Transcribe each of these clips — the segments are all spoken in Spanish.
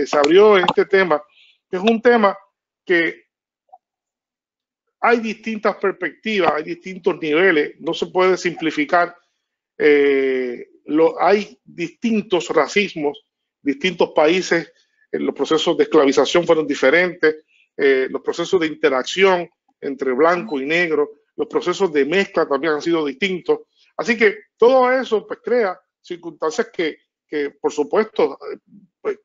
se abrió en este tema, que es un tema que hay distintas perspectivas, hay distintos niveles, no se puede simplificar. Hay distintos racismos, distintos países, los procesos de esclavización fueron diferentes, los procesos de interacción entre blanco y negro, los procesos de mezcla también han sido distintos. Así que todo eso pues crea circunstancias que por supuesto, pues,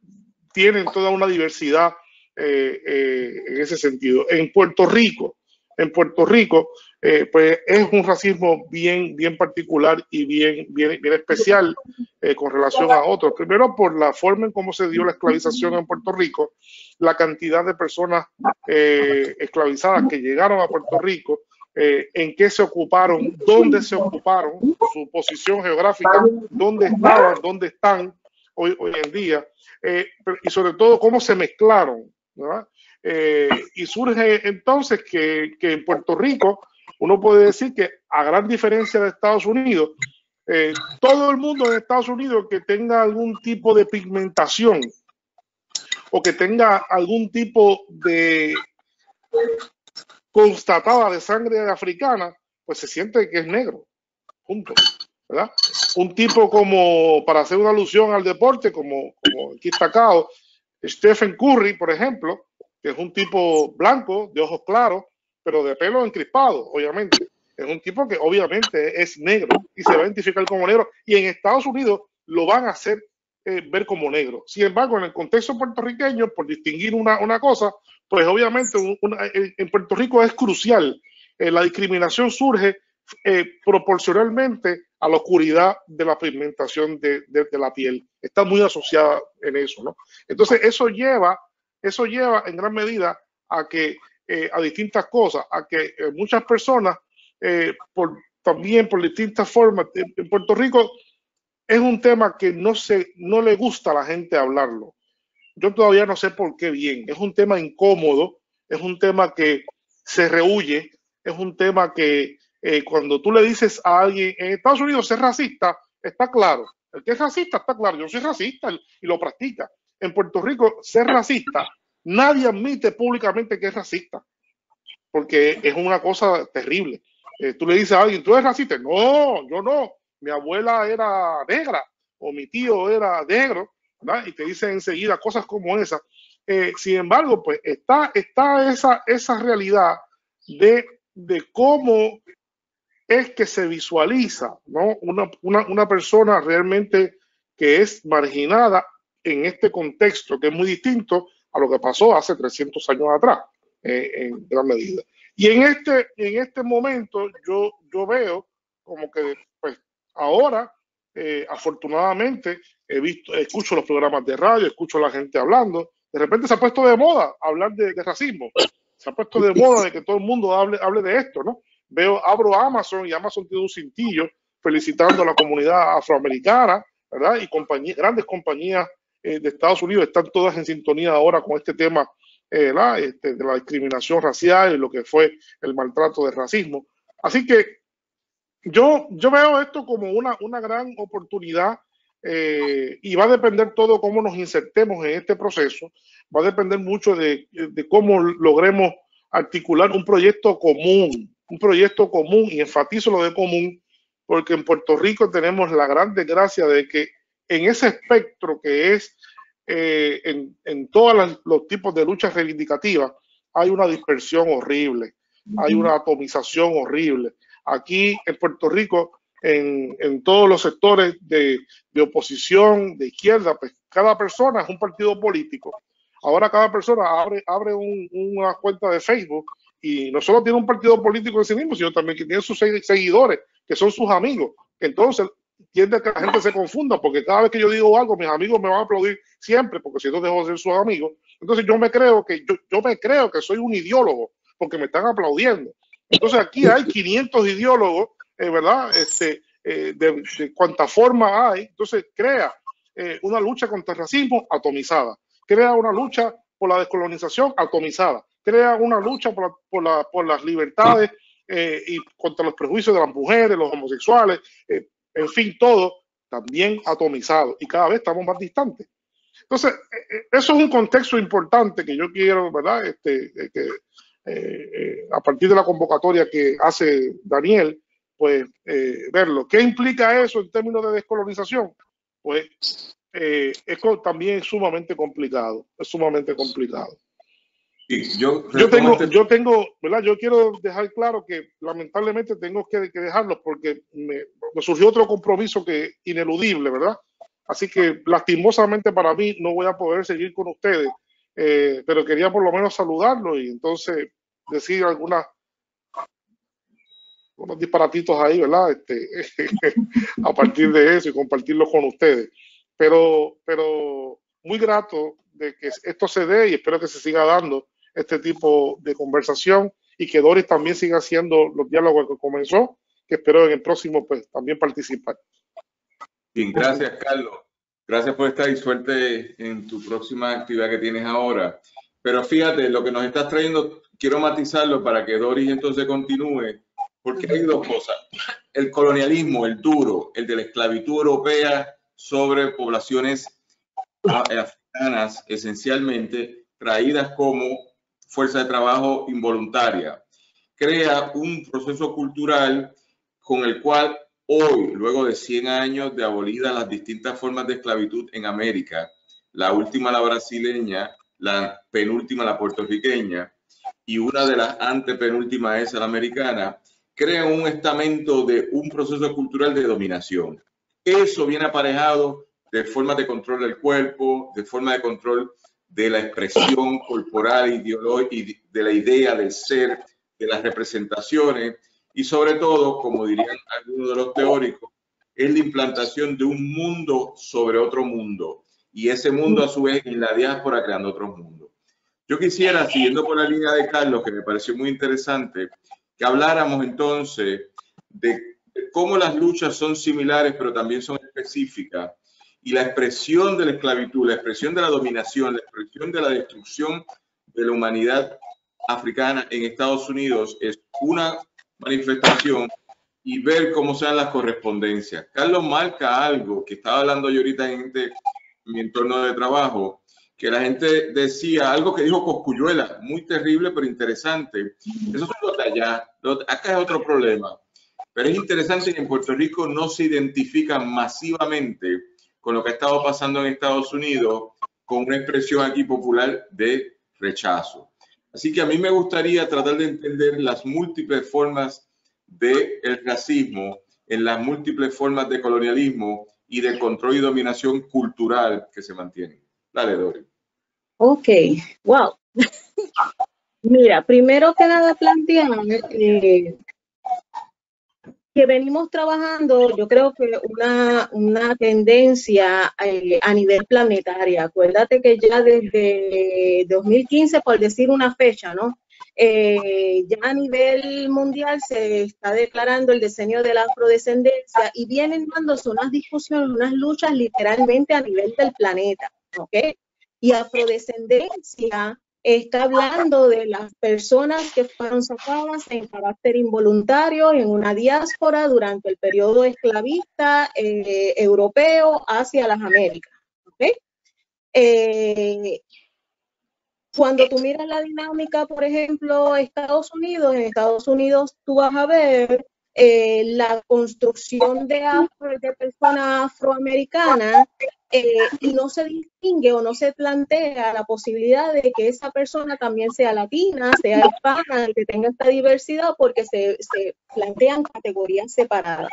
tienen toda una diversidad en ese sentido. En Puerto Rico, pues es un racismo bien particular y bien especial con relación a otros. Primero, por la forma en cómo se dio la esclavización en Puerto Rico, la cantidad de personas esclavizadas que llegaron a Puerto Rico, en qué se ocuparon, dónde se ocuparon, su posición geográfica, dónde estaban, dónde están hoy en día, y sobre todo cómo se mezclaron, ¿verdad? Y surge entonces que en Puerto Rico uno puede decir que, a gran diferencia de Estados Unidos, todo el mundo en Estados Unidos que tenga algún tipo de pigmentación o que tenga algún tipo de constatada de sangre africana, pues se siente que es negro, punto, ¿verdad? Un tipo como, para hacer una alusión al deporte, como aquí está acá, Stephen Curry, por ejemplo, que es un tipo blanco, de ojos claros, pero de pelo encrispado, obviamente. Es un tipo que obviamente es negro y se va a identificar como negro, y en Estados Unidos lo van a hacer ver como negro. Sin embargo, en el contexto puertorriqueño, por distinguir una cosa, pues obviamente en Puerto Rico es crucial. La discriminación surge proporcionalmente a la oscuridad de la pigmentación de la piel. Está muy asociada en eso, ¿no? Entonces eso lleva en gran medida a que a distintas cosas, a que muchas personas también por distintas formas en Puerto Rico es un tema que no le gusta a la gente hablarlo. Yo todavía no sé por qué bien. Es un tema incómodo, es un tema que se rehuye, es un tema que cuando tú le dices a alguien en Estados Unidos ser racista, está claro. El que es racista está claro. Yo soy racista y lo practica. En Puerto Rico, ser racista, nadie admite públicamente que es racista, porque es una cosa terrible. Tú le dices a alguien, ¿tú eres racista? No, yo no. Mi abuela era negra o mi tío era negro, ¿verdad? Y te dicen enseguida cosas como esas. Sin embargo, pues está esa realidad de cómo es que se visualiza, ¿no? Una persona realmente que es marginada en este contexto, que es muy distinto a lo que pasó hace 300 años atrás, en gran medida. Y en este momento yo veo como que pues ahora, afortunadamente, escucho los programas de radio, escucho a la gente hablando, de repente se ha puesto de moda hablar de racismo, se ha puesto de moda de que todo el mundo hable de esto, ¿no? Abro Amazon y Amazon tiene un cintillo felicitando a la comunidad afroamericana, ¿verdad? Y grandes compañías de Estados Unidos están todas en sintonía ahora con este tema de la discriminación racial y lo que fue el maltrato de racismo. Así que yo veo esto como una gran oportunidad y va a depender todo cómo nos insertemos en este proceso, va a depender mucho de cómo logremos articular un proyecto común, y enfatizo lo de común, porque en Puerto Rico tenemos la gran desgracia de que en ese espectro que es en todos los tipos de luchas reivindicativas, hay una dispersión horrible, hay una atomización horrible. Aquí en Puerto Rico, en todos los sectores de oposición, de izquierda, pues cada persona es un partido político. Ahora cada persona abre una cuenta de Facebook y no solo tiene un partido político en sí mismo, sino también que tiene sus seguidores, que son sus amigos. Entonces, tiende a que la gente se confunda, porque cada vez que yo digo algo, mis amigos me van a aplaudir siempre, porque si no dejo de ser sus amigos. Entonces yo me creo que soy un ideólogo, porque me están aplaudiendo. Entonces aquí hay 500 ideólogos, ¿verdad? De cuánta forma hay. Entonces crea una lucha contra el racismo atomizada, crea una lucha por la descolonización atomizada, crea una lucha por las libertades y contra los prejuicios de las mujeres, los homosexuales, en fin, todo también atomizado, y cada vez estamos más distantes. Entonces, eso es un contexto importante que yo quiero, ¿verdad? A partir de la convocatoria que hace Daniel, pues verlo. ¿Qué implica eso en términos de descolonización? Pues también es sumamente complicado, es sumamente complicado. Sí, Yo tengo, ¿verdad? Yo quiero dejar claro que lamentablemente tengo que dejarlo porque me surgió otro compromiso que ineludible, ¿verdad? Así que lastimosamente para mí no voy a poder seguir con ustedes, pero quería por lo menos saludarlos y entonces decir unos disparatitos ahí, ¿verdad? A partir de eso y compartirlo con ustedes. Pero muy grato de que esto se dé y espero que se siga dando este tipo de conversación y que Doris también siga haciendo los diálogos que comenzó, que espero en el próximo pues también participar. Bien, gracias Carlos. Gracias por estar y suerte en tu próxima actividad que tienes ahora. Pero fíjate, lo que nos estás trayendo, quiero matizarlo para que Doris entonces continúe, porque hay dos cosas. El colonialismo, el duro, el de la esclavitud europea sobre poblaciones africanas, esencialmente traídas como fuerza de trabajo involuntaria, crea un proceso cultural con el cual hoy, luego de 100 años de abolidas las distintas formas de esclavitud en América, la última la brasileña, la penúltima la puertorriqueña y una de las antepenúltimas esa la americana, crea un estamento de un proceso cultural de dominación. Eso viene aparejado de formas de control del cuerpo, de forma de control de la expresión corporal, ideológica y de la idea del ser, de las representaciones y sobre todo, como dirían algunos de los teóricos, es la implantación de un mundo sobre otro mundo y ese mundo a su vez en la diáspora creando otros mundos. Yo quisiera, siguiendo por la línea de Carlos, que me pareció muy interesante, que habláramos entonces de cómo las luchas son similares pero también son específicas y la expresión de la esclavitud, la expresión de la dominación, la expresión de la destrucción de la humanidad africana en Estados Unidos es una manifestación y ver cómo sean las correspondencias. Carlos marca algo que estaba hablando yo ahorita en mi entorno de trabajo, que la gente decía algo que dijo Cosculluela, muy terrible pero interesante. Esos son los de allá. Acá es otro problema. Pero es interesante que en Puerto Rico no se identifican masivamente con lo que ha estado pasando en Estados Unidos con una expresión aquí popular de rechazo. Así que a mí me gustaría tratar de entender las múltiples formas del racismo, en las múltiples formas de colonialismo y de control y dominación cultural que se mantienen. Dale, Dori. Ok, wow. Mira, primero que nada plantear que venimos trabajando, yo creo que una tendencia a nivel planetario. Acuérdate que ya desde 2015, por decir una fecha, ¿no? Ya a nivel mundial se está declarando el diseño de la afrodescendencia y vienen dándose unas discusiones, unas luchas literalmente a nivel del planeta, ¿ok? Y afrodescendencia está hablando de las personas que fueron sacadas en carácter involuntario en una diáspora durante el periodo esclavista europeo hacia las Américas. ¿Okay? Cuando tú miras la dinámica, por ejemplo, en Estados Unidos tú vas a ver la construcción de personas afroamericanas y no se distingue o no se plantea la posibilidad de que esa persona también sea latina, sea hispana, que tenga esta diversidad, porque se plantean categorías separadas.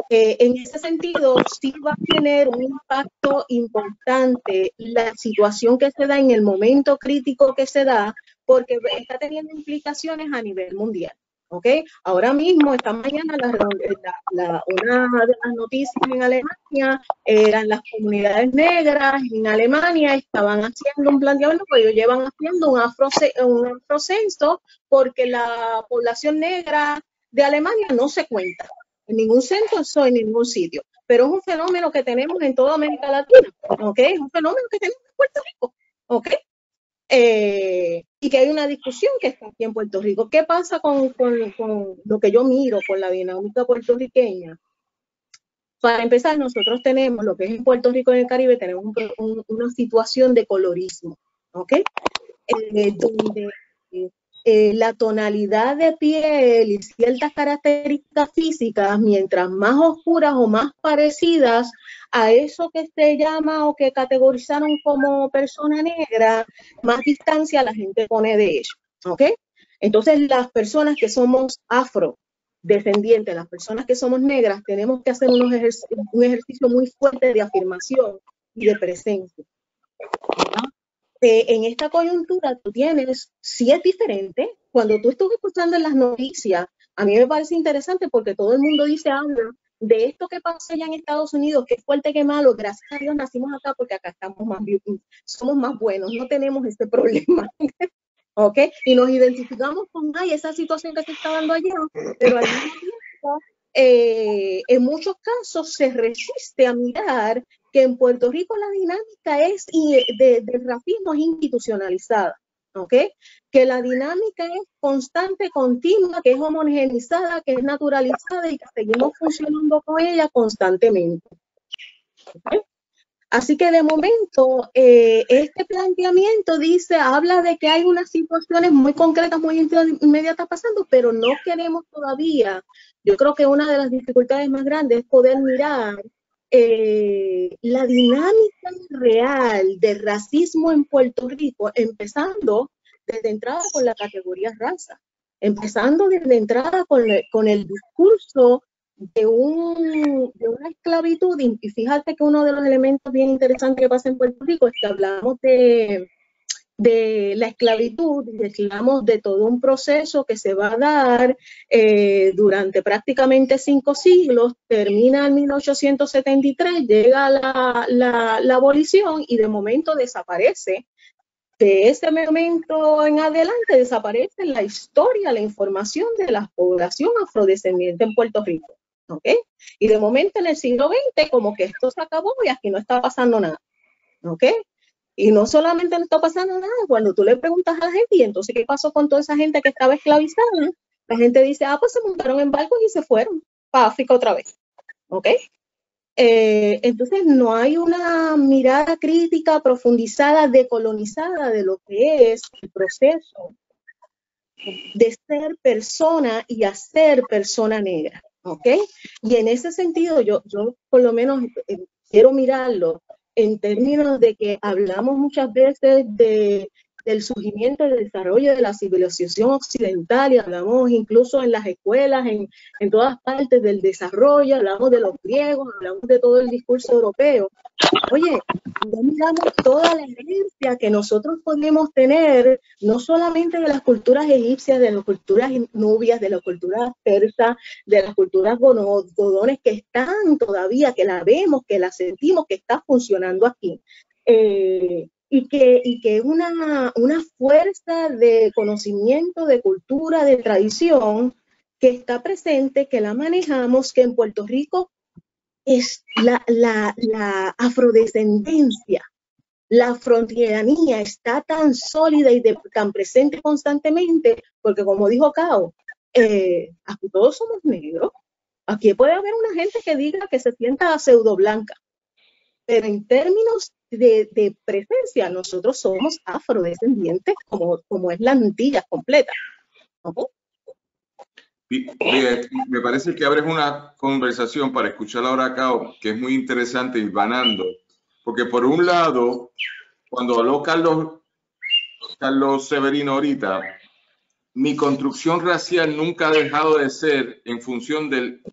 En ese sentido, sí va a tener un impacto importante la situación que se da en el momento crítico que se da, porque está teniendo implicaciones a nivel mundial. ¿Okay? Ahora mismo, esta mañana, una de las noticias en Alemania eran las comunidades negras en Alemania, estaban haciendo un planteamiento, pues ellos llevan haciendo un afrocenso porque la población negra de Alemania no se cuenta en ningún censo, en ningún sitio, pero es un fenómeno que tenemos en toda América Latina, ¿ok? Es un fenómeno que tenemos en Puerto Rico, ¿ok? Y que hay una discusión que está aquí en Puerto Rico. ¿Qué pasa con lo que yo miro, con la dinámica puertorriqueña? Para empezar, nosotros tenemos, lo que es en Puerto Rico y en el Caribe, tenemos una situación de colorismo, ¿ok? Donde la tonalidad de piel y ciertas características físicas, mientras más oscuras o más parecidas a eso que se llama o que categorizaron como persona negra, más distancia la gente pone de ello, ¿ok? Entonces, las personas que somos afrodescendientes, las personas que somos negras, tenemos que hacer un ejercicio muy fuerte de afirmación y de presencia, ¿verdad? En esta coyuntura tú tienes, sí es diferente, cuando tú estás escuchando en las noticias, a mí me parece interesante porque todo el mundo habla de esto que pasa allá en Estados Unidos, que es fuerte, que malo, gracias a Dios nacimos acá porque acá somos más buenos, no tenemos este problema, ¿ok? Y nos identificamos con, esa situación que se está dando allá, pero al mismo tiempo, en muchos casos se resiste a mirar que en Puerto Rico la dinámica del racismo es institucionalizada, ¿ok? Que la dinámica es constante, continua, que es homogeneizada, que es naturalizada y que seguimos funcionando con ella constantemente, ¿ok? Así que de momento, este planteamiento habla de que hay unas situaciones muy concretas, muy inmediatas pasando, pero no queremos todavía. Yo creo que una de las dificultades más grandes es poder mirar la dinámica real de racismo en Puerto Rico, empezando desde entrada con la categoría raza, empezando desde entrada con el discurso de una esclavitud. Y fíjate que uno de los elementos bien interesantes que pasa en Puerto Rico es que hablamos de la esclavitud, y hablamos de todo un proceso que se va a dar durante prácticamente 5 siglos, termina en 1873, llega la abolición y de momento desaparece. De ese momento en adelante desaparece la historia, la información de la población afrodescendiente en Puerto Rico, ¿ok? Y de momento en el siglo XX como que esto se acabó y aquí no está pasando nada, ¿ok? Y no solamente no está pasando nada, cuando tú le preguntas a la gente, y entonces, ¿qué pasó con toda esa gente que estaba esclavizada? La gente dice, pues se montaron en barcos y se fueron para África otra vez, ¿ok? Entonces no hay una mirada crítica, profundizada, decolonizada de lo que es el proceso de ser persona y hacer persona negra, ¿ok? Y en ese sentido yo por lo menos quiero mirarlo en términos de que hablamos muchas veces del surgimiento y del desarrollo de la civilización occidental, y hablamos incluso en las escuelas, en todas partes del desarrollo, hablamos de los griegos, hablamos de todo el discurso europeo. Oye, no miramos toda la herencia que nosotros podemos tener, no solamente de las culturas egipcias, de las culturas nubias, de las culturas persas, de las culturas godones que están todavía, que la vemos, que la sentimos, que está funcionando aquí. Y que es una fuerza de conocimiento, de cultura, de tradición que está presente, que la manejamos, que en Puerto Rico es la afrodescendencia, la afrontieranía está tan sólida y tan presente constantemente, porque como dijo Cao, aquí todos somos negros. Aquí puede haber una gente que diga que se sienta pseudo blanca, pero en términos de presencia, nosotros somos afrodescendientes, como es la Antillas completa, ¿no? Me parece que abres una conversación para escuchar ahora a Cao, que es muy interesante y vanando, porque por un lado, cuando habló Carlos Severino ahorita, mi construcción racial nunca ha dejado de ser en función del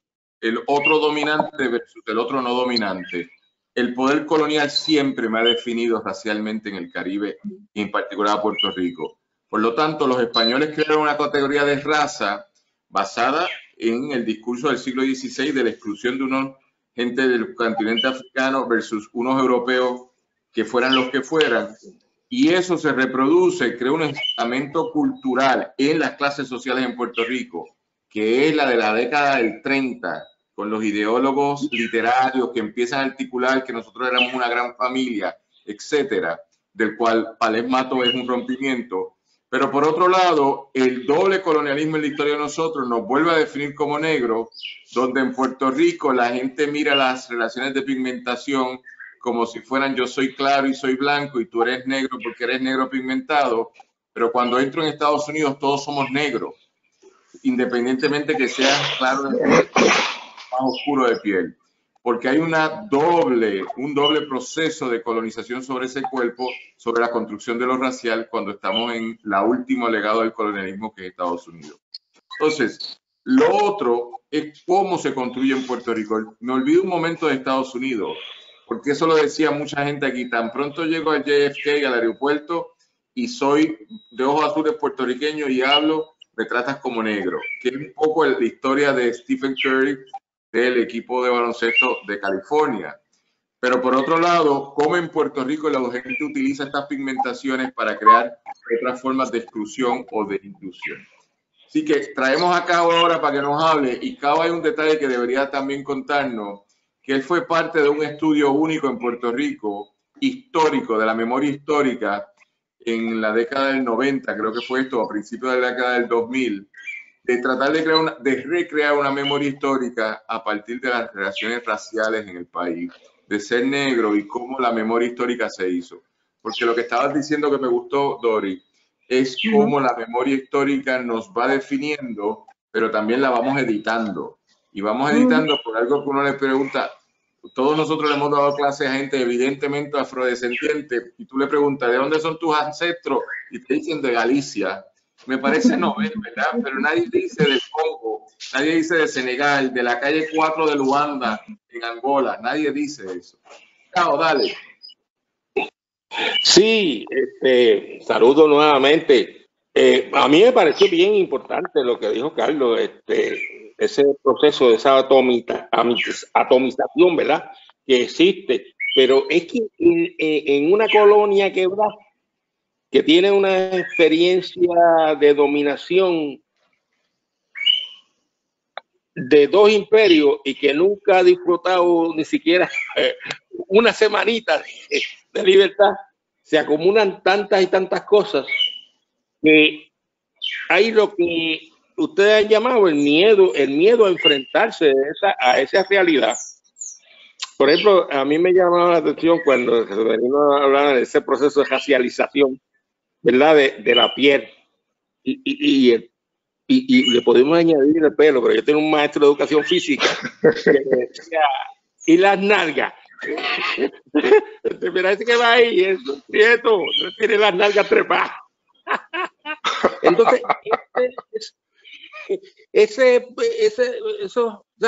otro dominante versus el otro no dominante. El poder colonial siempre me ha definido racialmente en el Caribe y en particular a Puerto Rico. Por lo tanto, los españoles crearon una categoría de raza basada en el discurso del siglo XVI de la exclusión de unos gente del continente africano versus unos europeos que fueran los que fueran. Y eso se reproduce, crea un estamento cultural en las clases sociales en Puerto Rico, que es la de la década del 30, con los ideólogos literarios que empiezan a articular que nosotros éramos una gran familia, etcétera, del cual Pales Mato es un rompimiento. Pero por otro lado, el doble colonialismo en la historia de nosotros nos vuelve a definir como negros, donde en Puerto Rico la gente mira las relaciones de pigmentación como si fueran yo soy claro y soy blanco y tú eres negro porque eres negro pigmentado, pero cuando entro en Estados Unidos todos somos negros, independientemente que seas claro de piel o más oscuro de piel, porque hay un doble proceso de colonización sobre ese cuerpo, sobre la construcción de lo racial cuando estamos en la última legado del colonialismo que es Estados Unidos. Entonces, lo otro es cómo se construye en Puerto Rico. Me olvido un momento de Estados Unidos, porque eso lo decía mucha gente aquí. Tan pronto llego al JFK, al aeropuerto, y soy de ojos azules puertorriqueño y hablo, me tratas como negro. Que es un poco la historia de Stephen Curry del equipo de baloncesto de California. Pero por otro lado, cómo en Puerto Rico la gente utiliza estas pigmentaciones para crear otras formas de exclusión o de inclusión. Así que traemos a Cabo ahora para que nos hable, y Cabo hay un detalle que debería también contarnos, que él fue parte de un estudio único en Puerto Rico, histórico, de la memoria histórica, en la década del 90, creo que fue esto, a principios de la década del 2000, de tratar de recrear una memoria histórica a partir de las relaciones raciales en el país, de ser negro y cómo la memoria histórica se hizo. Porque lo que estabas diciendo que me gustó, Dori, es cómo la memoria histórica nos va definiendo, pero también la vamos editando. Y vamos editando por algo que uno le pregunta. Todos nosotros le hemos dado clases a gente evidentemente afrodescendiente, y tú le preguntas, ¿de dónde son tus ancestros? Y te dicen de Galicia. Me parece novel, ¿verdad? Pero nadie dice del Congo, nadie dice de Senegal, de la calle 4 de Luanda, en Angola. Nadie dice eso. Cao, dale. Sí, saludo nuevamente. A mí me pareció bien importante lo que dijo Carlos, ese proceso de esa atomización, ¿verdad? Que existe, pero es que en una colonia que tiene una experiencia de dominación de dos imperios y que nunca ha disfrutado ni siquiera una semanita de libertad, se acumulan tantas y tantas cosas que hay lo que ustedes han llamado el miedo a enfrentarse a esa realidad. Por ejemplo, a mí me llamaba la atención cuando venimos a hablar de ese proceso de racialización, ¿verdad? De la piel. Y le podemos añadir el pelo, pero yo tengo un maestro de educación física que decía, y las nalgas. Mira, ese que va ahí, eso, prieto, tiene las nalgas trepadas. Entonces, esa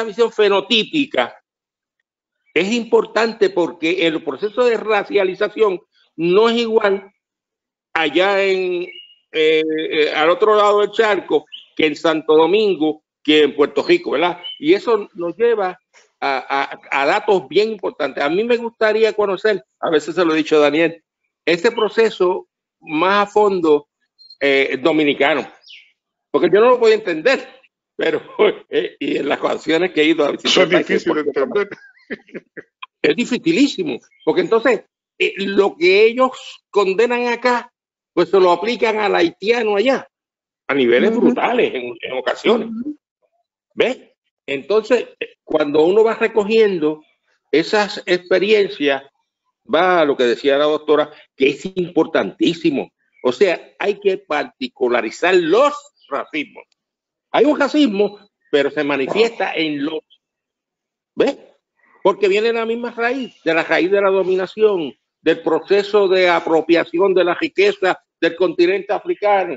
visión fenotípica es importante porque el proceso de racialización no es igual allá al otro lado del charco que en Santo Domingo, que en Puerto Rico, ¿verdad? Y eso nos lleva a datos bien importantes. A mí me gustaría conocer, a veces se lo he dicho a Daniel, este proceso más a fondo dominicano, porque yo no lo puedo entender, pero y en las ocasiones que he ido a visitar, eso es difícil de entender. Es dificilísimo, porque entonces lo que ellos condenan acá, pues se lo aplican al haitiano allá, a niveles brutales en ocasiones. ¿Ves? Entonces, cuando uno va recogiendo esas experiencias, va a lo que decía la doctora, que es importantísimo. O sea, hay que particularizar los racismos. Hay un racismo, pero se manifiesta en los... ¿Ves? Porque viene de la misma raíz, de la raíz de la dominación, del proceso de apropiación de la riqueza del continente africano.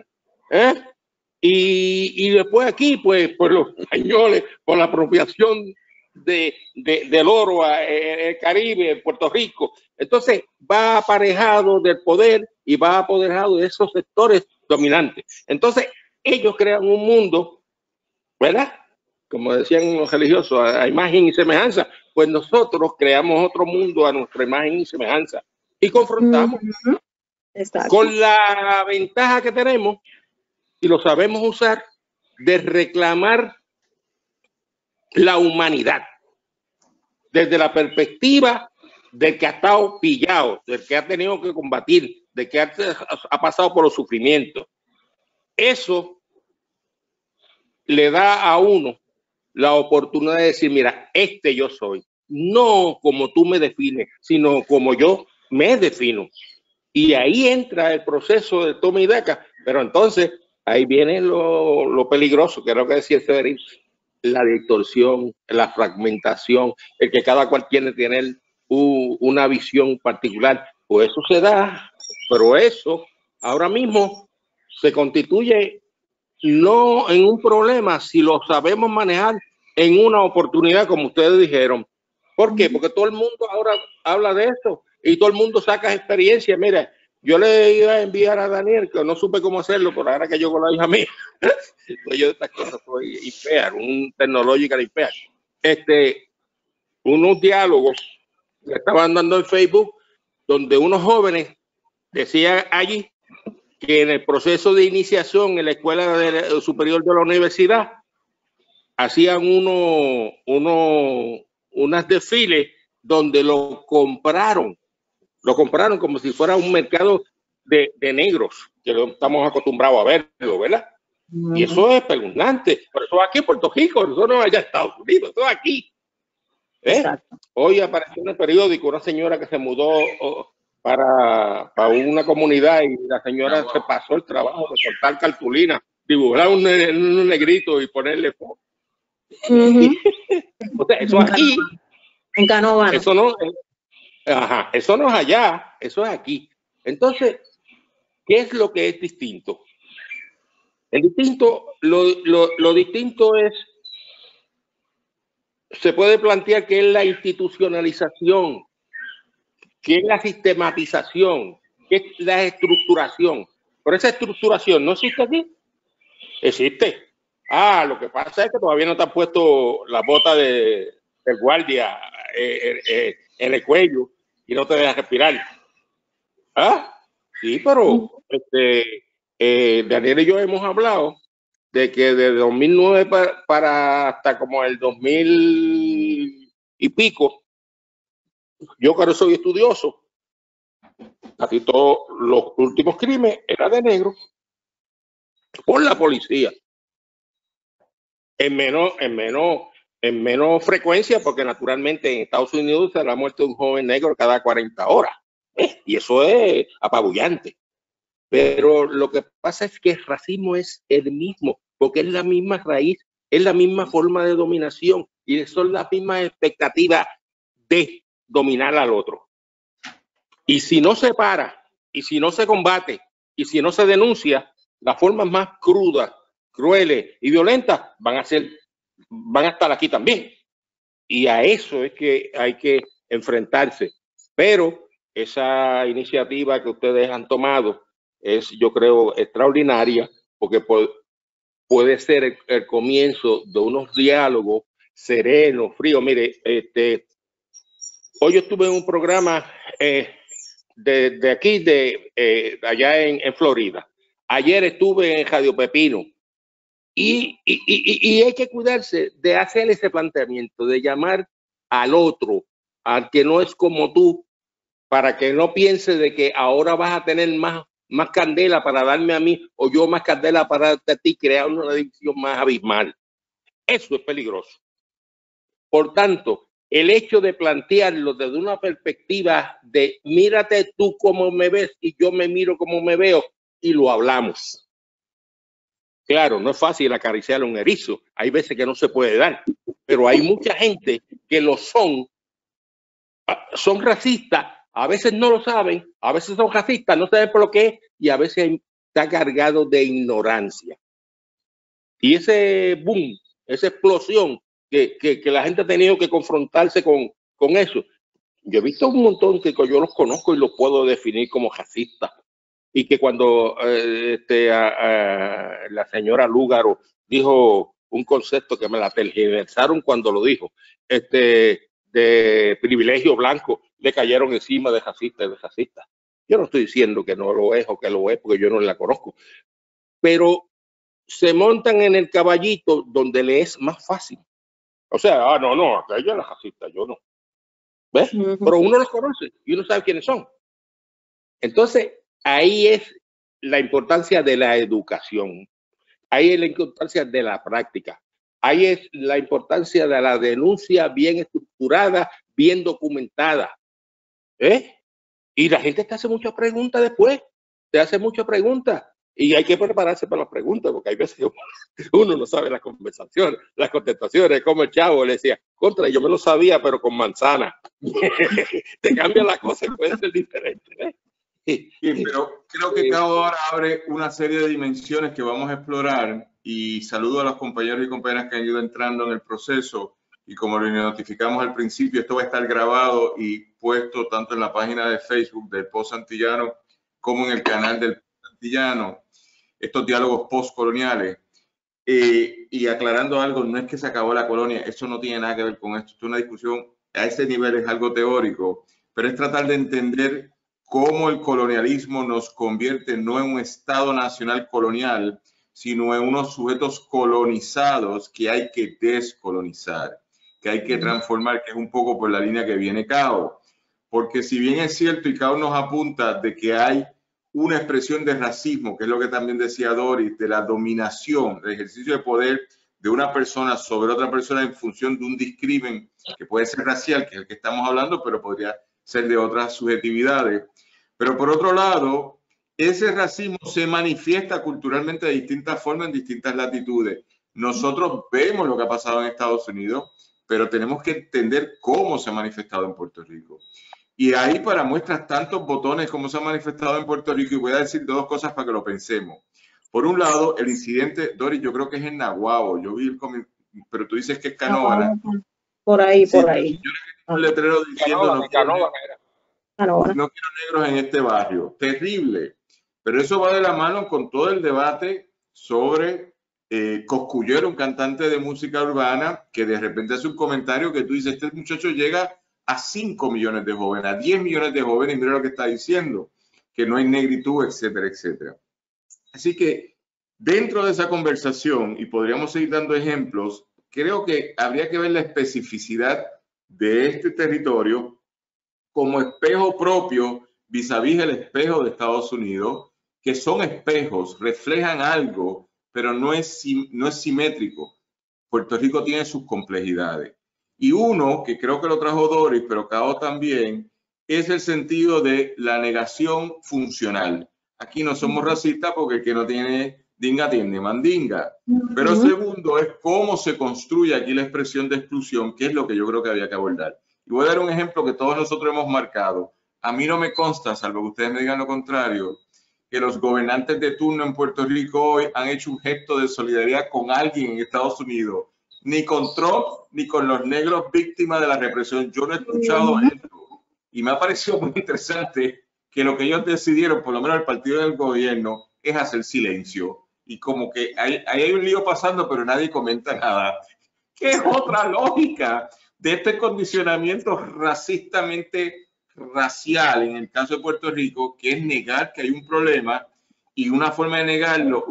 Y después aquí, pues los españoles, por la apropiación del oro en el Caribe, en Puerto Rico. Entonces, va aparejado del poder y va apoderado de esos sectores dominantes. Entonces, ellos crean un mundo, ¿verdad? Como decían los religiosos, a imagen y semejanza. Pues nosotros creamos otro mundo a nuestra imagen y semejanza y confrontamos con la ventaja que tenemos, y lo sabemos usar, de reclamar la humanidad desde la perspectiva del que ha estado pillado, del que ha tenido que combatir, del que ha pasado por los sufrimientos. eso le da a uno la oportunidad de decir, mira, yo soy, no como tú me defines, sino como yo me defino. Y ahí entra el proceso de toma y daca. Pero entonces, ahí viene lo peligroso, que es lo que decía Federico, la distorsión, la fragmentación, el que cada cual tiene que tener una visión particular. Pues eso se da, pero eso ahora mismo se constituye no en un problema si lo sabemos manejar en una oportunidad, como ustedes dijeron. ¿Por qué? Porque todo el mundo ahora habla de eso y todo el mundo saca experiencia. Mira, yo le iba a enviar a Daniel, que no supe cómo hacerlo, pero ahora que yo con la hija mía, pues yo de estas cosas soy IPEAR, un Technological IPEAR. Unos diálogos que estaban dando en Facebook, donde unos jóvenes decían allí que en el proceso de iniciación en la escuela superior de la universidad hacían unas desfiles donde lo compraron como si fuera un mercado de negros, que estamos acostumbrados a verlo, ¿verdad? Y eso es espeluznante. Por eso aquí en Puerto Rico, eso no allá en Estados Unidos, eso aquí. Hoy apareció en el periódico una señora que se mudó para una comunidad y la señora se pasó el trabajo de cortar cartulina, dibujar un negrito y ponerle foto. O sea, eso aquí. En Canóvano. Eso no es allá, eso es aquí. Entonces, ¿qué es lo que es distinto? Lo distinto es, se puede plantear que es la institucionalización, que es la sistematización, que es la estructuración. Pero esa estructuración no existe aquí. Existe. Lo que pasa es que todavía no te han puesto la bota de guardia en el cuello y no te dejan respirar. Sí, pero Daniel y yo hemos hablado de que de 2009 para hasta como el 2000 y pico, yo que no soy estudioso, casi todos los últimos crímenes eran de negros por la policía. En menos frecuencia, porque naturalmente en Estados Unidos se la muerte de un joven negro cada 40 horas. Y eso es apabullante. Pero lo que pasa es que el racismo es el mismo, porque es la misma raíz, es la misma forma de dominación y son las mismas expectativas de dominar al otro. Y si no se para, y si no se combate, y si no se denuncia, las formas más crudas, crueles y violentas van a estar aquí también. Y a eso es que hay que enfrentarse. Pero esa iniciativa que ustedes han tomado es, yo creo, extraordinaria, porque puede ser el comienzo de unos diálogos serenos, fríos. Mire, hoy yo estuve en un programa de aquí, allá en Florida. Ayer estuve en Radio Pepino. Y hay que cuidarse de hacer ese planteamiento, de llamar al otro, al que no es como tú, para que no piense de que ahora vas a tener más candela para darme a mí o yo más candela para darte a ti, crear una división más abismal. Eso es peligroso. Por tanto, el hecho de plantearlo desde una perspectiva de mírate tú cómo me ves y yo me miro cómo me veo y lo hablamos. Claro, no es fácil acariciar a un erizo. Hay veces que no se puede dar, pero hay mucha gente que lo son racistas. A veces no lo saben, a veces son racistas, no saben por lo que es, y a veces está cargado de ignorancia. Y ese boom, esa explosión que la gente ha tenido que confrontarse con eso. Yo he visto un montón que yo los conozco y los puedo definir como racistas. Y que cuando la señora Lúgaro dijo un concepto que me la tergiversaron cuando lo dijo, de privilegio blanco, le cayeron encima de racistas y de racistas. Yo no estoy diciendo que no lo es o que lo es, porque yo no la conozco. Pero se montan en el caballito donde le es más fácil. O sea, no, ella es la racista, yo no. ¿Ves? Pero uno los conoce y uno sabe quiénes son. Entonces, ahí es la importancia de la educación, ahí es la importancia de la práctica, ahí es la importancia de la denuncia bien estructurada, bien documentada. Y la gente te hace muchas preguntas después, te hace muchas preguntas y hay que prepararse para las preguntas porque hay veces uno no sabe las conversaciones, las contestaciones, como el chavo le decía, contra, yo me lo sabía pero con manzana. Te cambia la cosa y puede ser diferente. Sí, pero creo que Cabo ahora abre una serie de dimensiones que vamos a explorar y saludo a los compañeros y compañeras que han ido entrando en el proceso y como lo notificamos al principio, esto va a estar grabado y puesto tanto en la página de Facebook del Post Antillano como en el canal del Post Antillano, estos diálogos postcoloniales. Y aclarando algo, no es que se acabó la colonia, eso no tiene nada que ver con esto, es una discusión a ese nivel, es algo teórico, pero es tratar de entender cómo el colonialismo nos convierte no en un Estado nacional colonial, sino en unos sujetos colonizados que hay que descolonizar, que hay que transformar, que es un poco por la línea que viene Cao. Porque si bien es cierto, y Cao nos apunta de que hay una expresión de racismo, que es lo que también decía Doris, de la dominación, del ejercicio de poder de una persona sobre otra persona en función de un discrimen que puede ser racial, que es el que estamos hablando, pero podría ser de otras subjetividades. Pero por otro lado, ese racismo se manifiesta culturalmente de distintas formas en distintas latitudes. Nosotros vemos lo que ha pasado en Estados Unidos, pero tenemos que entender cómo se ha manifestado en Puerto Rico. Y ahí para muestras tantos botones como se ha manifestado en Puerto Rico, y voy a decir dos cosas para que lo pensemos. Por un lado, el incidente, Doris, yo creo que es en Naguabo, yo vi el pero tú dices que es Canóvana. Por ahí, sí, por ahí. Yo un letrero diciendo no quiero negros en este barrio. Terrible. Pero eso va de la mano con todo el debate sobre Cosculluela, un cantante de música urbana, que de repente hace un comentario que tú dices, este muchacho llega a 5 millones de jóvenes, a 10 millones de jóvenes, y mira lo que está diciendo, que no hay negritud, etcétera, etcétera. Así que dentro de esa conversación, y podríamos seguir dando ejemplos, creo que habría que ver la especificidad de este territorio como espejo propio vis a vis el espejo de Estados Unidos, que son espejos, reflejan algo, pero no es simétrico. Puerto Rico tiene sus complejidades. Y uno, que creo que lo trajo Doris, pero Cao también, es el sentido de la negación funcional. Aquí no somos racistas porque el que no tiene dinga tiene mandinga. Pero segundo es cómo se construye aquí la expresión de exclusión, que es lo que yo creo que había que abordar. Y voy a dar un ejemplo que todos nosotros hemos marcado. A mí no me consta, salvo que ustedes me digan lo contrario, que los gobernantes de turno en Puerto Rico hoy han hecho un gesto de solidaridad con alguien en Estados Unidos. Ni con Trump, ni con los negros víctimas de la represión. Yo no he escuchado esto. Y me ha parecido muy interesante que lo que ellos decidieron, por lo menos el partido del gobierno, es hacer silencio. Y como que ahí hay un lío pasando, pero nadie comenta nada. ¿Qué es otra lógica de este condicionamiento racistamente racial en el caso de Puerto Rico, que es negar que hay un problema, y una forma de negarlo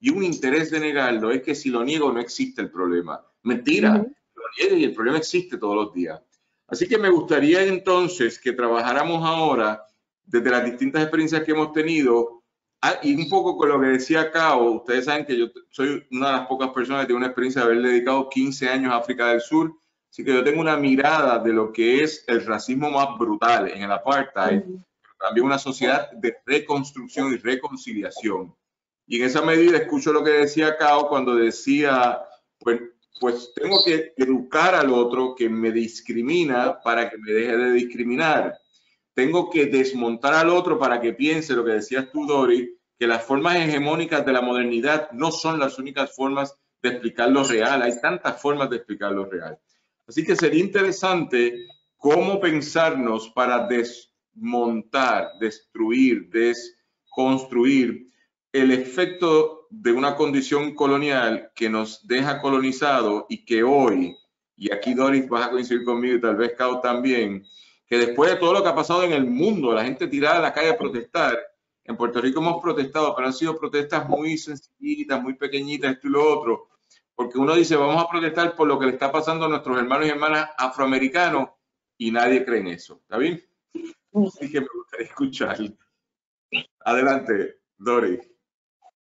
y un interés de negarlo es que si lo niego no existe el problema? Mentira, lo niego y el problema existe todos los días. Así que me gustaría entonces que trabajáramos ahora desde las distintas experiencias que hemos tenido y un poco con lo que decía Cao. Ustedes saben que yo soy una de las pocas personas que tiene una experiencia de haber dedicado 15 años a África del Sur, así que yo tengo una mirada de lo que es el racismo más brutal en el apartheid, pero también una sociedad de reconstrucción y reconciliación. Y en esa medida escucho lo que decía Cao cuando decía, pues tengo que educar al otro que me discrimina para que me deje de discriminar. Tengo que desmontar al otro para que piense lo que decías tú, Doris, que las formas hegemónicas de la modernidad no son las únicas formas de explicar lo real. Hay tantas formas de explicar lo real. Así que sería interesante cómo pensarnos para desmontar, destruir, desconstruir el efecto de una condición colonial que nos deja colonizado y que hoy, y aquí Doris vas a coincidir conmigo y tal vez Cao también, que después de todo lo que ha pasado en el mundo, la gente tirada a la calle a protestar, en Puerto Rico hemos protestado, pero han sido protestas muy sencillitas, muy pequeñitas, esto y lo otro, porque uno dice, vamos a protestar por lo que le está pasando a nuestros hermanos y hermanas afroamericanos, y nadie cree en eso, ¿está bien? Así que me gustaría escuchar. Adelante, Dori.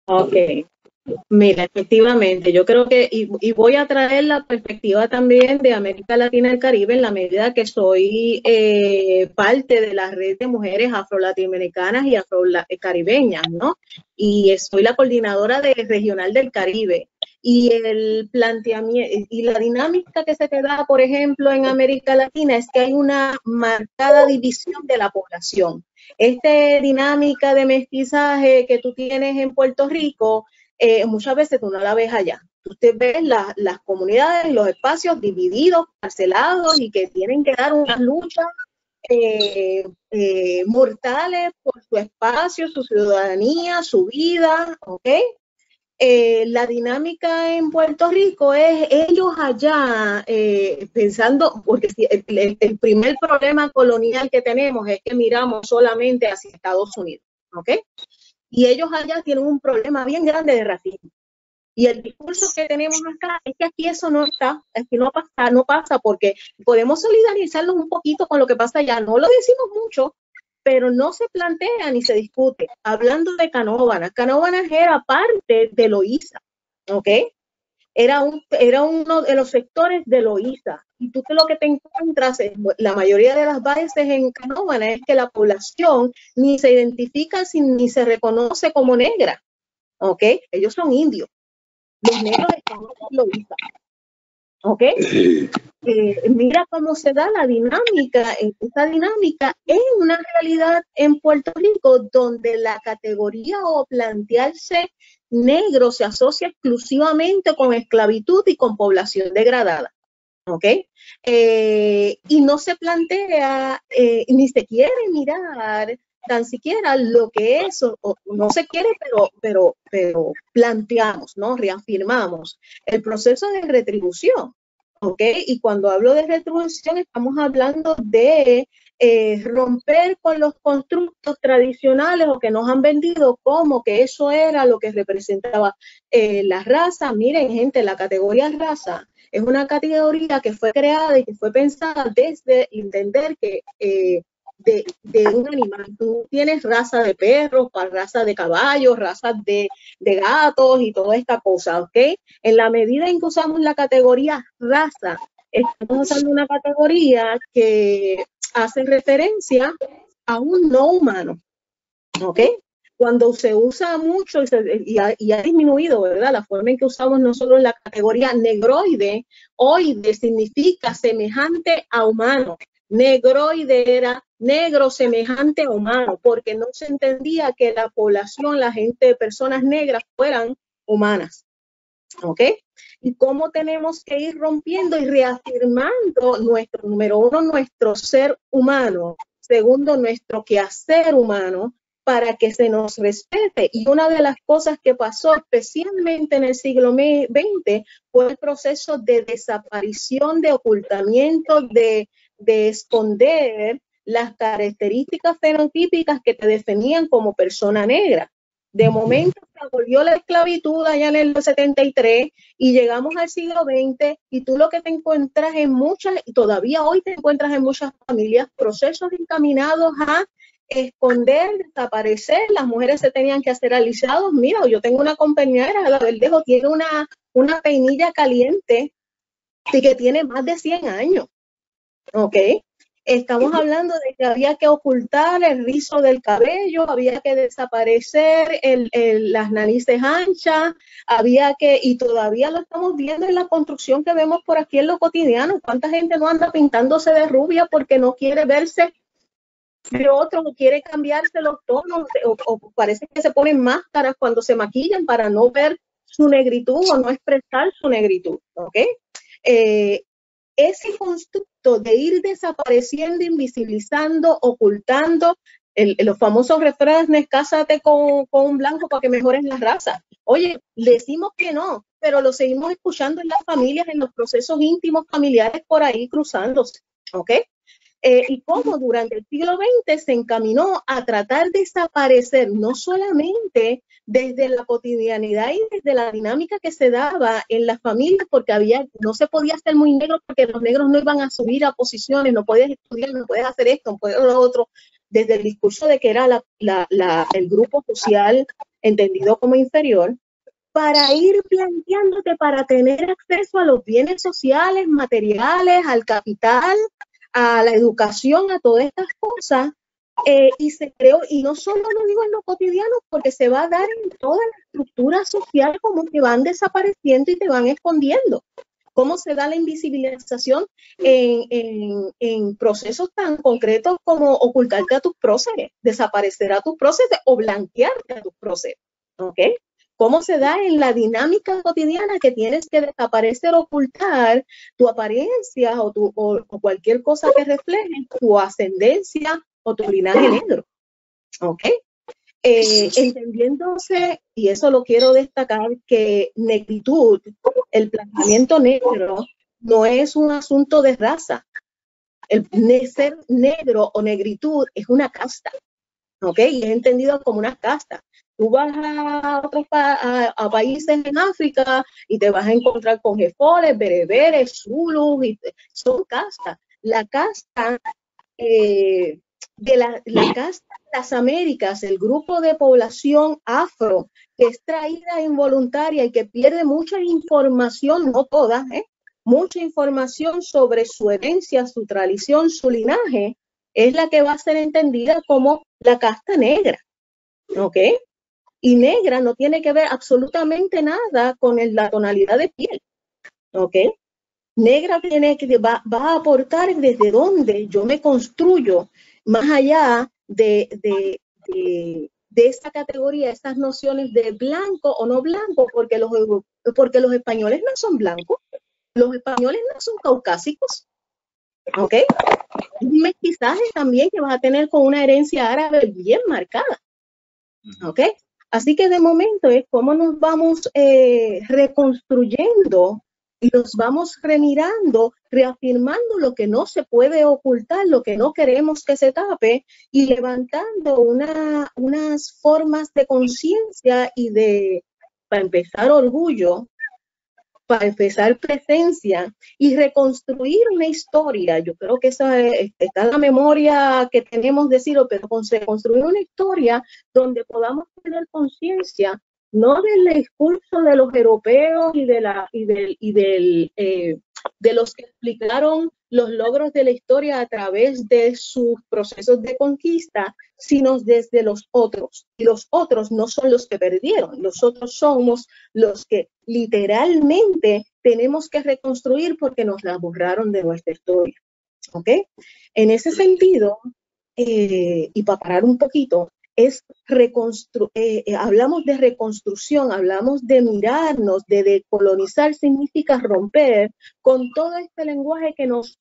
Ok. Mira, efectivamente, yo creo que, y voy a traer la perspectiva también de América Latina y el Caribe en la medida que soy parte de la red de mujeres afro-latinoamericanas y afro-caribeñas, ¿no? Y soy la coordinadora regional del Caribe. Y el planteamiento y la dinámica que se te da, por ejemplo, en América Latina es que hay una marcada división de la población. Esta dinámica de mestizaje que tú tienes en Puerto Rico, muchas veces tú no la ves allá. Usted ve las comunidades, los espacios divididos, parcelados y que tienen que dar unas luchas mortales por su espacio, su ciudadanía, su vida, ¿ok? La dinámica en Puerto Rico es ellos allá pensando, porque el primer problema colonial que tenemos es que miramos solamente hacia Estados Unidos, ¿ok? Y ellos allá tienen un problema bien grande de racismo. Y el discurso que tenemos acá es que aquí eso no está, aquí no pasa porque podemos solidarizarnos un poquito con lo que pasa allá. No lo decimos mucho, pero no se plantea ni se discute. Hablando de Canóvanas, Canóvanas era parte de Loíza, ¿ok? Era uno de los sectores de Loíza. Y tú lo que te encuentras en la mayoría de las bases en Canóvanas es que la población ni se identifica ni se reconoce como negra, ¿ok? Ellos son indios. Los negros están en Loíza, ¿ok? Mira cómo se da la dinámica, esta dinámica es una realidad en Puerto Rico donde la categoría o plantearse negro se asocia exclusivamente con esclavitud y con población degradada, ¿ok? Y no se plantea, ni se quiere mirar tan siquiera lo que es, o no se quiere, pero planteamos, ¿no? Reafirmamos el proceso de retribución. ¿Ok? Y cuando hablo de retribución estamos hablando de romper con los constructos tradicionales o que nos han vendido como que eso era lo que representaba la raza. Miren, gente, la categoría raza es una categoría que fue creada y que fue pensada desde entender que de un animal. Tú tienes raza de perros, raza de caballos, razas de gatos y toda esta cosa, ¿ok? En la medida en que usamos la categoría raza, estamos usando una categoría que hace referencia a un no humano, ¿ok? Cuando se usa mucho y ha disminuido, ¿verdad? La forma en que usamos nosotros la categoría negroide, oide significa semejante a humano. Negroide era negro semejante a humano, porque no se entendía que la población, la gente, personas negras fueran humanas. ¿Ok? Y cómo tenemos que ir rompiendo y reafirmando número uno, nuestro ser humano, segundo, nuestro quehacer humano, para que se nos respete. Y una de las cosas que pasó especialmente en el siglo XX fue el proceso de desaparición, de ocultamiento, de esconder las características fenotípicas que te definían como persona negra. De momento se abolió la esclavitud allá en el 73 y llegamos al siglo XX y tú lo que te encuentras en muchas, y todavía hoy te encuentras en muchas familias, procesos encaminados a esconder, desaparecer. Las mujeres se tenían que hacer alisados. Mira, yo tengo una compañera, la Verdejo, tiene una peinilla caliente y que tiene más de 100 años. ¿Ok? Estamos hablando de que había que ocultar el rizo del cabello, había que desaparecer las narices anchas, y todavía lo estamos viendo en la construcción que vemos por aquí en lo cotidiano. ¿Cuánta gente no anda pintándose de rubia porque no quiere verse de otro, no quiere cambiarse los tonos, o parece que se ponen máscaras cuando se maquillan para no ver su negritud o no expresar su negritud? ¿Ok? Ese constructo de ir desapareciendo, invisibilizando, ocultando, los famosos refranes, cásate con un blanco para que mejores la raza. Oye, le decimos que no, pero lo seguimos escuchando en las familias, en los procesos íntimos familiares por ahí cruzándose, ¿ok? Y cómo durante el siglo XX se encaminó a tratar de desaparecer, no solamente desde la cotidianidad y desde la dinámica que se daba en las familias, porque no se podía ser muy negro porque los negros no iban a subir a posiciones, no podías estudiar, no podías hacer esto, no podías lo otro. desde el discurso de que era el grupo social entendido como inferior, para ir planteándote para tener acceso a los bienes sociales, materiales, al capital, a la educación, a todas estas cosas. Y se creó, y no solo lo digo en lo cotidiano, porque se va a dar en toda la estructura social, como que van desapareciendo y te van escondiendo. Cómo se da la invisibilización en procesos tan concretos como ocultarte a tus próceres, desaparecer a tus próceres o blanquearte a tus próceres. ¿Ok? Cómo se da en la dinámica cotidiana que tienes que desaparecer, ocultar tu apariencia o cualquier cosa que refleje tu ascendencia o tu linaje negro. ¿Ok? Entendiéndose, y eso lo quiero destacar, que negritud, el planteamiento negro, no es un asunto de raza. El ser negro o negritud es una casta, ¿ok? Y es entendido como una casta. Tú vas a otros a países en África y te vas a encontrar con jefores, bereberes, zulus, y son castas. La casta de la casta de las Américas, el grupo de población afro que es traída involuntaria y que pierde mucha información, no toda, mucha información sobre su herencia, su tradición, su linaje, es la que va a ser entendida como la casta negra, ¿ok? Y negra no tiene que ver absolutamente nada con la tonalidad de piel, ¿ok? Negra va a aportar desde donde yo me construyo, más allá de esta categoría, estas nociones de blanco o no blanco, porque los españoles no son blancos, los españoles no son caucásicos, ¿ok? Un mestizaje también que vas a tener con una herencia árabe bien marcada, ¿ok? Así que de momento es cómo nos vamos reconstruyendo y nos vamos remirando, reafirmando lo que no se puede ocultar, lo que no queremos que se tape y levantando unas formas de conciencia y para empezar, orgullo, para empezar, presencia y reconstruir una historia. Yo creo que esa está en la memoria que tenemos de decirlo, pero reconstruir una historia donde podamos tener conciencia no del discurso de los europeos y de los que explicaron los logros de la historia a través de sus procesos de conquista, sino desde los otros. Y los otros no son los que perdieron, los otros somos los que literalmente tenemos que reconstruir porque nos la borraron de nuestra historia. ¿Ok? En ese sentido, y para parar un poquito, hablamos de reconstrucción, hablamos de mirarnos, de decolonizar, significa romper con todo este lenguaje que nos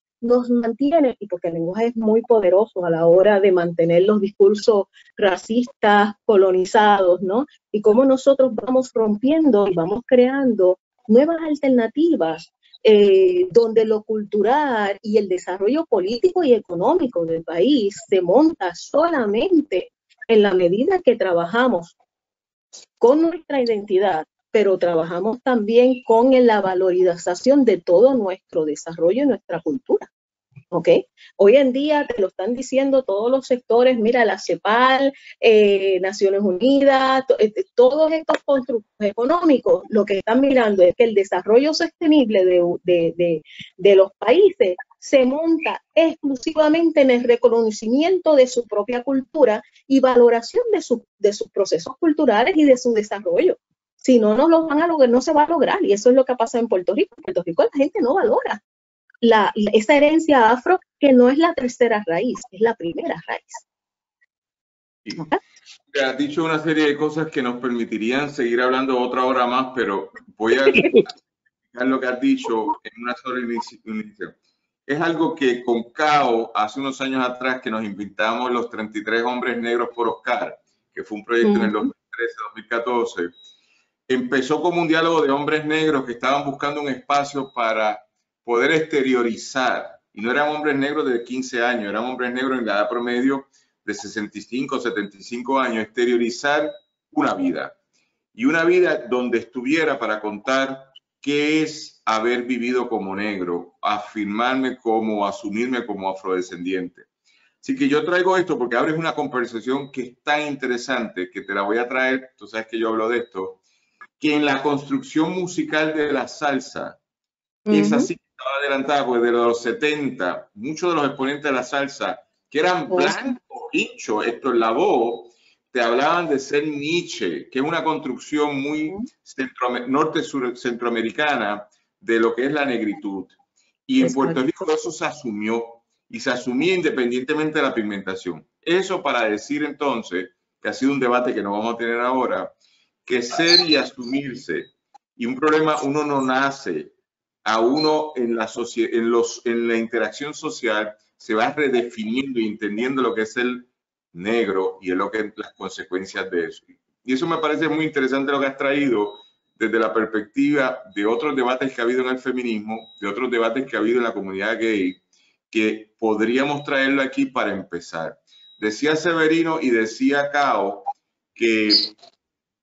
mantiene, y porque el lenguaje es muy poderoso a la hora de mantener los discursos racistas, colonizados, ¿no? Y cómo nosotros vamos rompiendo y vamos creando nuevas alternativas donde lo cultural y el desarrollo político y económico del país se monta solamente en la medida que trabajamos con nuestra identidad, pero trabajamos también con la valorización de todo nuestro desarrollo y nuestra cultura. ¿Ok? Hoy en día te lo están diciendo todos los sectores, mira, la CEPAL, Naciones Unidas, todos estos constructos económicos, lo que están mirando es que el desarrollo sostenible de los países se monta exclusivamente en el reconocimiento de su propia cultura y valoración de sus procesos culturales y de su desarrollo. Si no, no lo van a lograr, no se va a lograr, y eso es lo que pasa en Puerto Rico. En Puerto Rico la gente no valora esa herencia afro, que no es la tercera raíz, es la primera raíz. ¿Okay? Has dicho una serie de cosas que nos permitirían seguir hablando otra hora más, pero voy a explicar lo que has dicho en una sola inicio. Es algo que con CAO, hace unos años atrás, que nos invitamos los 33 hombres negros por Oscar, que fue un proyecto en el 2013-2014, empezó como un diálogo de hombres negros que estaban buscando un espacio para poder exteriorizar, y no eran hombres negros de 15 años, eran hombres negros en la edad promedio de 65, 75 años, exteriorizar una vida, y una vida donde estuviera para contar qué es haber asumirme como afrodescendiente. Así que yo traigo esto porque abres una conversación que es tan interesante que te la voy a traer, tú sabes que yo hablo de esto, que en la construcción musical de la salsa, es así que estaba adelantada, pues de los 70, muchos de los exponentes de la salsa, que eran blancos, hinchos, Héctor Lavoe, te hablaban de ser Nietzsche, que es una construcción muy norte-centroamericana de lo que es la negritud. Y en Puerto Rico eso se asumió, y se asumía independientemente de la pigmentación. Eso para decir entonces, que ha sido un debate que no vamos a tener ahora, que ser y asumirse, y un problema, uno no nace, a uno en la interacción social se va redefiniendo y entendiendo lo que es el negro y lo que las consecuencias de eso. Y eso me parece muy interesante lo que has traído desde la perspectiva de otros debates que ha habido en el feminismo, de otros debates que ha habido en la comunidad gay, que podríamos traerlo aquí para empezar. Decía Severino y decía Cao que,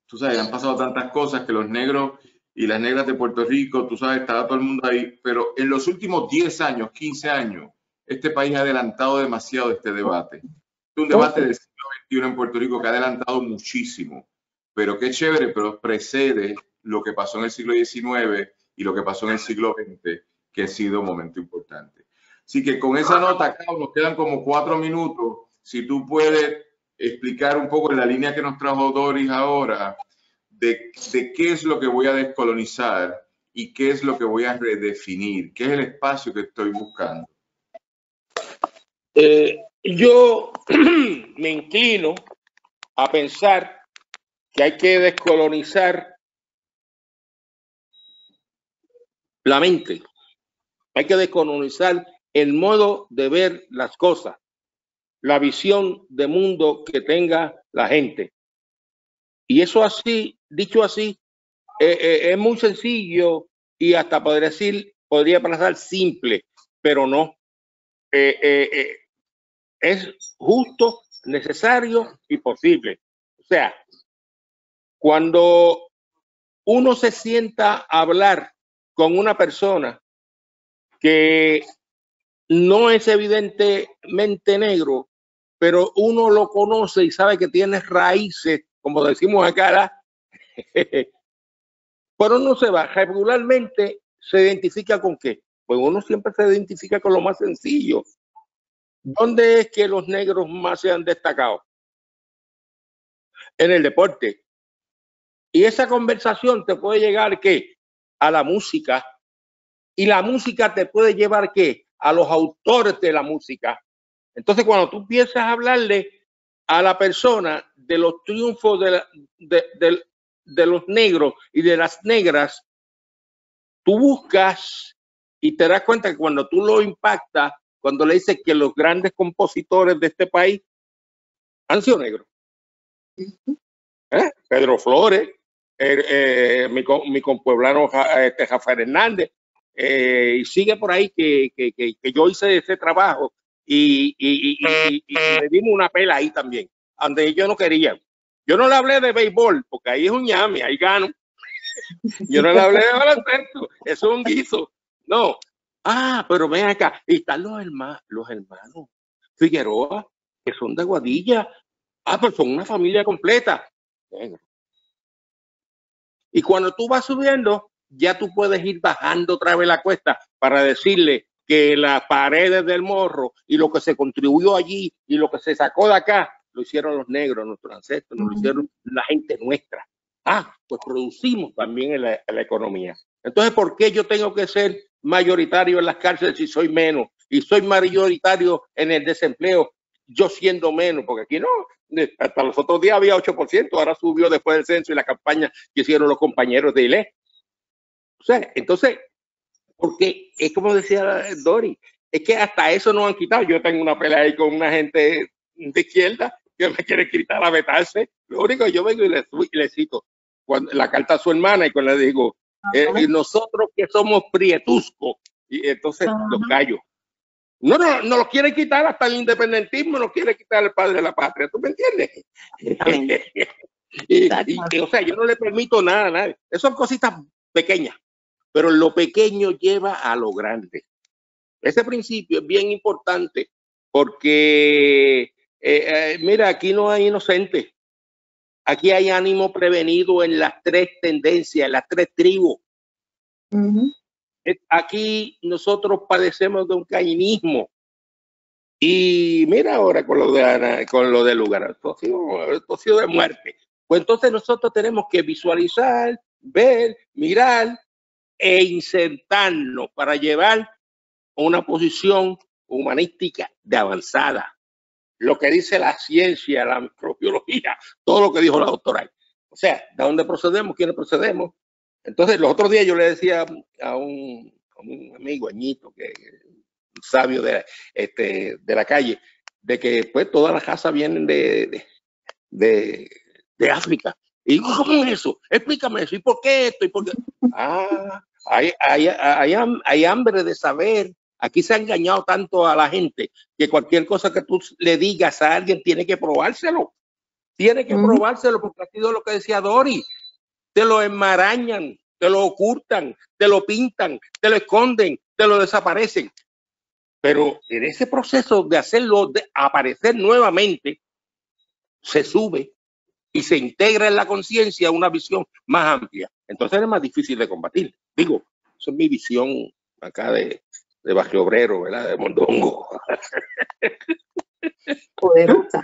tú sabes, han pasado tantas cosas que los negros y las negras de Puerto Rico, tú sabes, estaba todo el mundo ahí, pero en los últimos 10 años, 15 años, este país ha adelantado demasiado este debate. Es un debate del siglo XXI en Puerto Rico que ha adelantado muchísimo, pero qué chévere, pero precede lo que pasó en el siglo XIX y lo que pasó en el siglo XX, que ha sido un momento importante. Así que con esa nota, Carlos, nos quedan como 4 minutos. Si tú puedes explicar un poco en la línea que nos trajo Doris ahora, de qué es lo que voy a descolonizar y qué es lo que voy a redefinir, qué es el espacio que estoy buscando. Yo me inclino a pensar que hay que descolonizar la mente, hay que descolonizar el modo de ver las cosas, la visión de mundo que tenga la gente. Y eso así, dicho así, es muy sencillo y hasta podría parecer simple, pero no. Es justo, necesario y posible. O sea, cuando uno se sienta a hablar con una persona que no es evidentemente negro, pero uno lo conoce y sabe que tiene raíces, como decimos acá, pero uno se va, regularmente se identifica con qué. Pues uno siempre se identifica con lo más sencillo. ¿Dónde es que los negros más se han destacado? En el deporte. Y esa conversación te puede llegar ¿qué? A la música. Y la música te puede llevar ¿qué? A los autores de la música. Entonces, cuando tú empiezas a hablarle a la persona de los triunfos de los negros y de las negras, tú buscas y te das cuenta que cuando tú lo impactas, cuando le dices que los grandes compositores de este país han sido negros. Pedro Flores, mi compueblano Rafael Hernández, y sigue por ahí que yo hice ese trabajo y le dimos una pela ahí también, donde ellos no querían. Yo no le hablé de béisbol, porque ahí es un ñame, ahí gano. Yo no le hablé de baloncesto, eso es un guiso. No. Pero ven acá, y están los hermanos Figueroa, que son de Aguadilla. Pues son una familia completa. Y cuando tú vas subiendo, ya tú puedes ir bajando otra vez la cuesta para decirle que las paredes del Morro y lo que se contribuyó allí y lo que se sacó de acá, lo hicieron los negros, nuestros ancestros, lo hicieron la gente nuestra. Pues producimos también en la economía. Entonces, ¿por qué yo tengo que ser mayoritario en las cárceles si soy menos? Y soy mayoritario en el desempleo, yo siendo menos, porque aquí no, hasta los otros días había 8%, ahora subió después del censo y la campaña que hicieron los compañeros de ILE. O sea, entonces, porque es como decía Dori, es que hasta eso nos han quitado. Yo tengo una pelea ahí con una gente de izquierda que me quiere quitar a vetarse. Lo único que yo vengo y le cito cuando, la carta a su hermana y cuando le digo, y nosotros que somos prietuscos, y entonces los callo. No lo quiere quitar hasta el independentismo, no quiere quitar el padre de la patria, ¿tú me entiendes? O sea, yo no le permito nada a nadie. Esas son cositas pequeñas, pero lo pequeño lleva a lo grande. Ese principio es bien importante porque mira, aquí no hay inocentes. Aquí hay ánimo prevenido en las tres tendencias, en las tres tribus. Aquí nosotros padecemos de un cainismo. Y mira ahora con lo del lugar, esto ha sido de muerte. Pues entonces nosotros tenemos que visualizar, ver, mirar e insertarnos para llevar a una posición humanística de avanzada. Lo que dice la ciencia, la microbiología, todo lo que dijo la doctora. O sea, ¿de dónde procedemos? ¿Quiénes procedemos? Entonces, los otros días yo le decía a un amigo, Añito, que un sabio de la calle, de que pues todas las casas vienen de África. Y digo, ¿cómo es eso? Explícame eso. ¿Y por qué esto? ¿Y por qué? Hay hambre de saber. Aquí se ha engañado tanto a la gente que cualquier cosa que tú le digas a alguien tiene que probárselo. Tiene que probárselo, porque ha sido lo que decía Dori. Te lo enmarañan, te lo ocultan, te lo pintan, te lo esconden, te lo desaparecen. Pero en ese proceso de hacerlo aparecer nuevamente, se sube y se integra en la conciencia una visión más amplia. Entonces es más difícil de combatir. Digo, esa es mi visión acá de Barrio Obrero, ¿verdad? De Mondongo. Poderosa.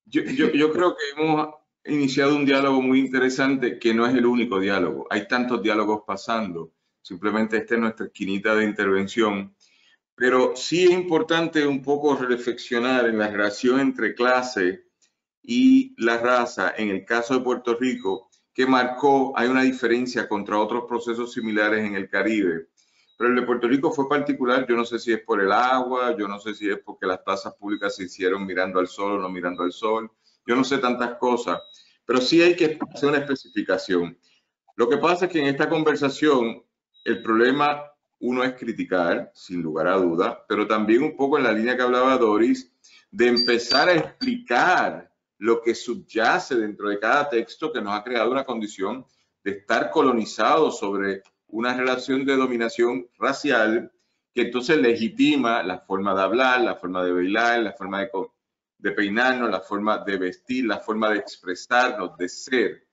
Yo creo que hemos iniciado un diálogo muy interesante que no es el único diálogo. Hay tantos diálogos pasando. Simplemente esta es nuestra esquinita de intervención. Pero sí es importante un poco reflexionar en la relación entre clase y la raza. En el caso de Puerto Rico, que marcó, hay una diferencia contra otros procesos similares en el Caribe. Pero el de Puerto Rico fue particular. Yo no sé si es por el agua, yo no sé si es porque las plazas públicas se hicieron mirando al sol o no mirando al sol. Yo no sé tantas cosas, pero sí hay que hacer una especificación. Lo que pasa es que en esta conversación el problema, uno es criticar, sin lugar a duda, pero también un poco en la línea que hablaba Doris, de empezar a explicar lo que subyace dentro de cada texto que nos ha creado una condición de estar colonizados sobre una relación de dominación racial que entonces legitima la forma de hablar, la forma de bailar, la forma de peinarnos, la forma de vestir, la forma de expresarnos, de ser,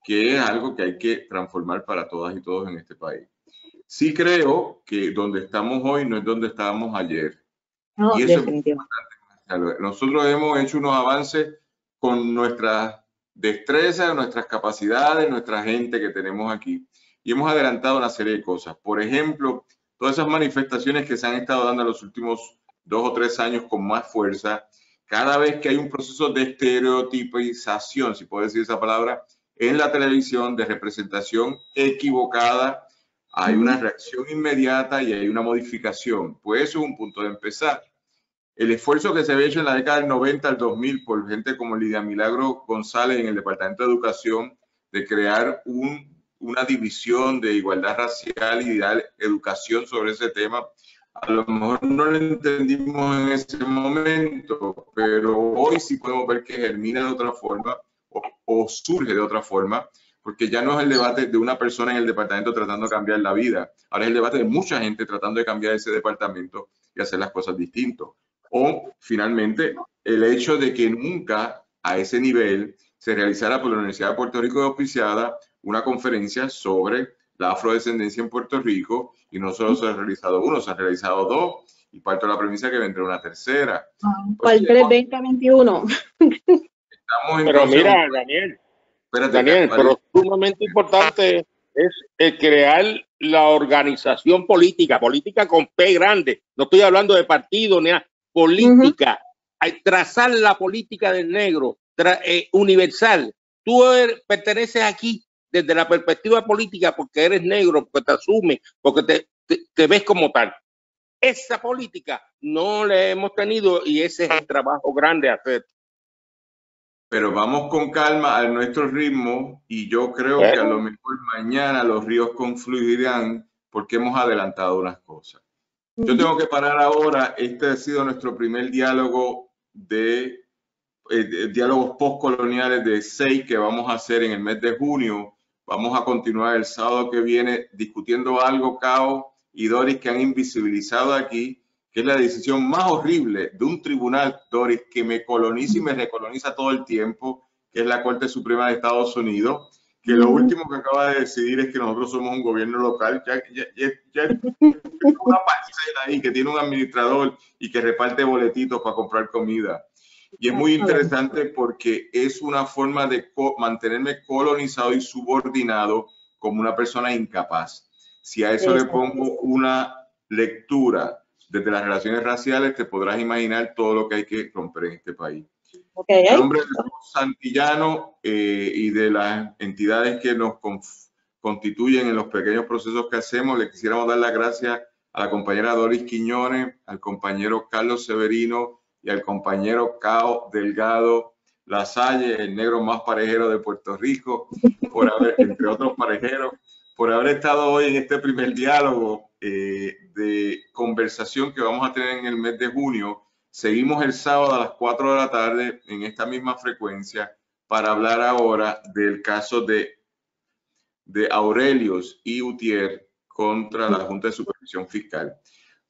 que es algo que hay que transformar para todas y todos en este país. Sí creo que donde estamos hoy no es donde estábamos ayer. No, y eso definitivamente. es importante. Nosotros hemos hecho unos avances con nuestras destrezas, nuestras capacidades, nuestra gente que tenemos aquí. Y hemos adelantado una serie de cosas. Por ejemplo, todas esas manifestaciones que se han estado dando en los últimos 2 o 3 años con más fuerza, cada vez que hay un proceso de estereotipización, si puedo decir esa palabra, en la televisión, de representación equivocada, hay una reacción inmediata y hay una modificación. Pues eso es un punto de empezar. El esfuerzo que se había hecho en la década del 90 al 2000 por gente como Lidia Milagro González en el Departamento de Educación, de crear una división de igualdad racial y dar educación sobre ese tema, a lo mejor no lo entendimos en ese momento, pero hoy sí podemos ver que germina de otra forma o surge de otra forma, porque ya no es el debate de una persona en el departamento tratando de cambiar la vida, ahora es el debate de mucha gente tratando de cambiar ese departamento y hacer las cosas distintas. O finalmente el hecho de que nunca a ese nivel se realizara por la Universidad de Puerto Rico de auspiciada una conferencia sobre la afrodescendencia en Puerto Rico, y no solo se ha realizado uno, se han realizado 2, y parto de la premisa que vendrá una tercera. Para el 2021. Pero mira, Daniel, pero sumamente importante es el crear la organización política con P grande. No estoy hablando de partido ni nada. Política, trazar la política del negro, universal. Tú perteneces aquí desde la perspectiva política porque eres negro, porque te asumes, porque te ves como tal. Esa política no la hemos tenido y ese es el trabajo grande a hacer. Pero vamos con calma a nuestro ritmo y yo creo que a lo mejor mañana los ríos confluirán porque hemos adelantado unas cosas. Yo tengo que parar ahora. Este ha sido nuestro primer diálogo de diálogos postcoloniales de 6 que vamos a hacer en el mes de junio. Vamos a continuar el sábado que viene discutiendo algo, Cao y Doris, que han invisibilizado aquí, que es la decisión más horrible de un tribunal, Doris, que me coloniza y me recoloniza todo el tiempo, que es la Corte Suprema de Estados Unidos, que lo último que acaba de decidir es que nosotros somos un gobierno local, ya una parcela ahí que tiene un administrador y que reparte boletitos para comprar comida. Y es muy interesante porque es una forma de mantenerme colonizado y subordinado como una persona incapaz. Si a eso le pongo una lectura desde las relaciones raciales, te podrás imaginar todo lo que hay que romper en este país. En nombre de Santillano y de las entidades que nos constituyen en los pequeños procesos que hacemos, le quisiéramos dar las gracias a la compañera Doris Quiñones, al compañero Carlos Severino y al compañero Cao Delgado Lasalle, el negro más parejero de Puerto Rico, por haber, entre otros parejeros, por haber estado hoy en este primer diálogo de conversación que vamos a tener en el mes de junio. Seguimos el sábado a las 4 de la tarde en esta misma frecuencia para hablar ahora del caso de Aurelius y Utier contra la Junta de Supervisión Fiscal.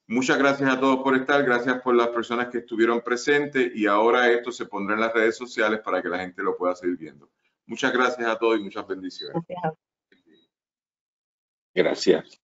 Muchas gracias a todos por estar, gracias por las personas que estuvieron presentes y ahora esto se pondrá en las redes sociales para que la gente lo pueda seguir viendo. Muchas gracias a todos y muchas bendiciones. Gracias.